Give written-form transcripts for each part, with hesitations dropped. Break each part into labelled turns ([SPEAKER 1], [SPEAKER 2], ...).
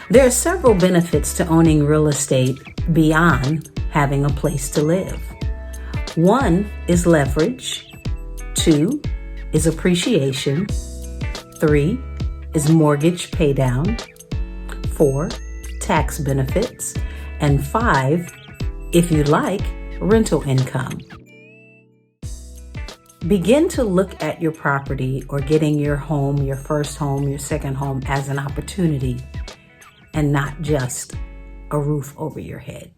[SPEAKER 1] There are several benefits to owning real estate beyond having a place to live. 1 is leverage. 2 is appreciation. 3 is mortgage paydown. 4, tax benefits. And 5, if you like, rental income. Begin to look at your property or getting your home, your first home, your second home as an opportunity and not just a roof over your head.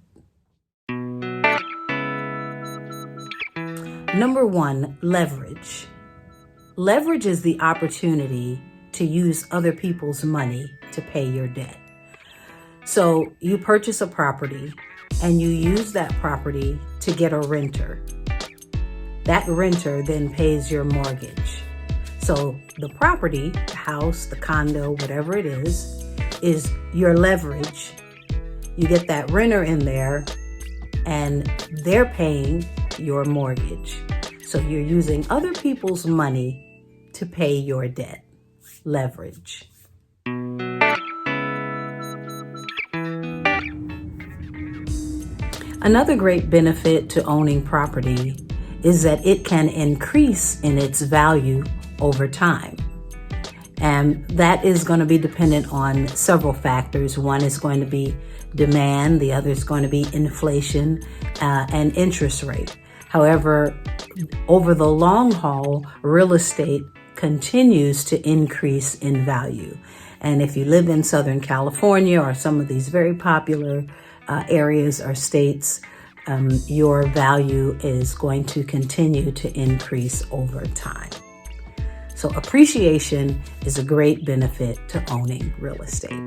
[SPEAKER 1] Number 1, leverage. Leverage is the opportunity to use other people's money to pay your debt. So you purchase a property and you use that property to get a renter. That renter then pays your mortgage. So the property, the house, the condo, whatever it is your leverage. You get that renter in there and they're paying your mortgage. So you're using other people's money to pay your debt. Leverage. Another great benefit to owning property is that it can increase in its value over time. And that is going to be dependent on several factors. One is going to be demand, the other is going to be inflation and interest rate. However, over the long haul, real estate continues to increase in value. And if you live in Southern California or some of these very popular areas or states, your value is going to continue to increase over time. So appreciation is a great benefit to owning real estate.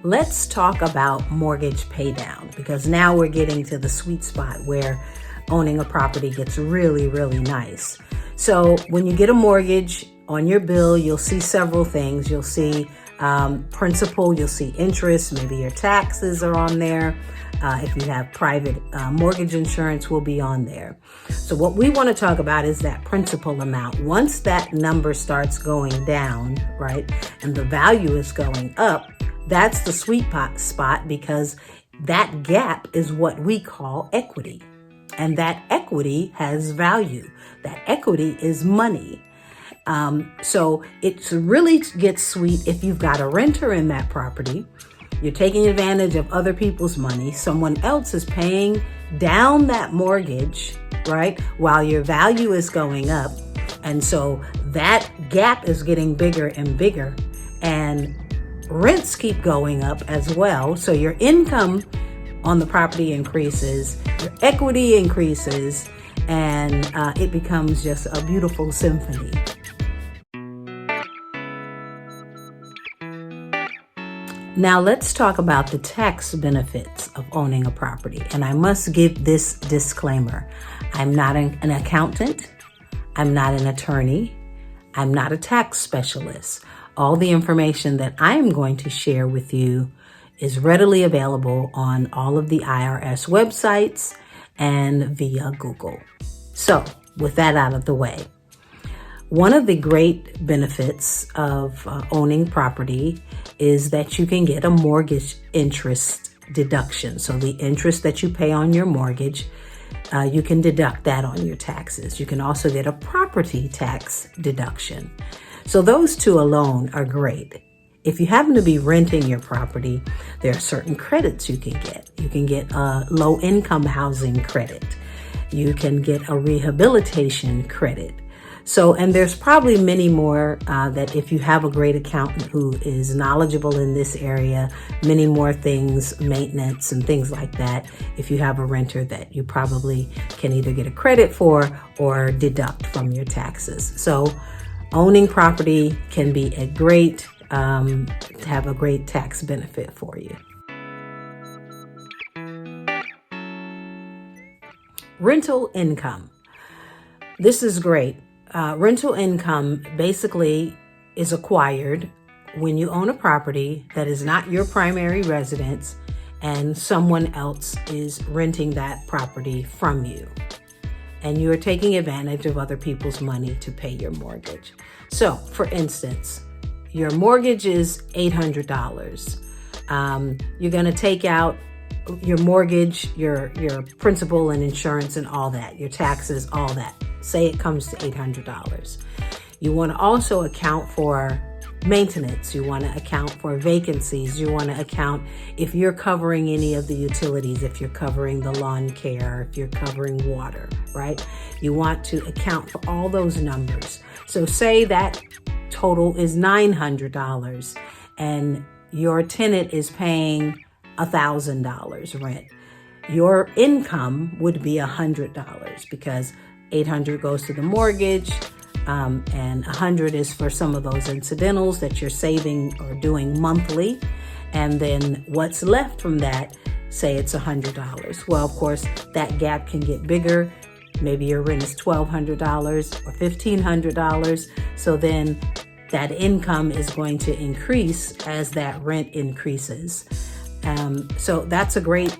[SPEAKER 1] Let's talk about mortgage paydown, because now we're getting to the sweet spot where owning a property gets really, really nice. So when you get a mortgage on your bill, you'll see several things. You'll see principal, you'll see interest, maybe your taxes are on there. If you have private mortgage insurance will be on there. So what we want to talk about is that principal amount. Once that number starts going down, right, and the value is going up, that's the sweet spot, because that gap is what we call equity. And that equity has value. That equity is money. So it really gets sweet if you've got a renter in that property. You're taking advantage of other people's money. Someone else is paying down that mortgage, right, while your value is going up. And so that gap is getting bigger and bigger, and rents keep going up as well. So your income on the property increases, your equity increases, and it becomes just a beautiful symphony. Now let's talk about the tax benefits of owning a property. And I must give this disclaimer. I'm not an accountant. I'm not an attorney. I'm not a tax specialist. All the information that I'm going to share with you is readily available on all of the IRS websites and via Google. So with that out of the way, one of the great benefits of owning property is that you can get a mortgage interest deduction. So the interest that you pay on your mortgage, you can deduct that on your taxes. You can also get a property tax deduction. So those two alone are great. If you happen to be renting your property, there are certain credits you can get. You can get a low-income housing credit. You can get a rehabilitation credit. So, and there's probably many more that if you have a great accountant who is knowledgeable in this area, many more things, maintenance and things like that, if you have a renter that you probably can either get a credit for or deduct from your taxes. So owning property can be a great, have a great tax benefit for you. Rental income. This is great. Rental income basically is acquired when you own a property that is not your primary residence and someone else is renting that property from you. and you're taking advantage of other people's money to pay your mortgage. So, for instance, your mortgage is $800. You're going to take out your mortgage, your principal and insurance and all that, your taxes, all that. Say it comes to $800. You want to also account for maintenance. You want to account for vacancies. You want to account if you're covering any of the utilities, if you're covering the lawn care, if you're covering water, right? You want to account for all those numbers. So say that total is $900 and your tenant is paying $1,000 rent. Your income would be $100 because $800 goes to the mortgage, and $100 is for some of those incidentals that you're saving or doing monthly. And then what's left from that, say it's $100. Well, of course, that gap can get bigger. Maybe your rent is $1,200 or $1,500. So then that income is going to increase as that rent increases. So that's a great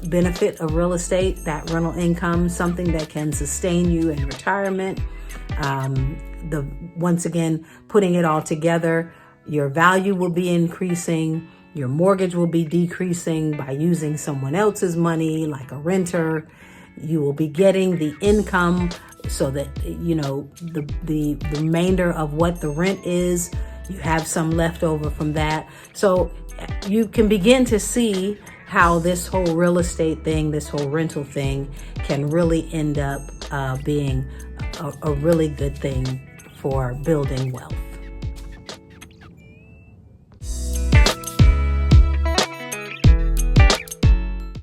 [SPEAKER 1] benefit of real estate, that rental income, something that can sustain you in retirement. Once again, putting it all together, your value will be increasing, your mortgage will be decreasing by using someone else's money, like a renter. You will be getting the income so that, you know, the remainder of what the rent is, you have some left over from that. So you can begin to see how this whole real estate thing, this whole rental thing can really end up being a really good thing for building wealth.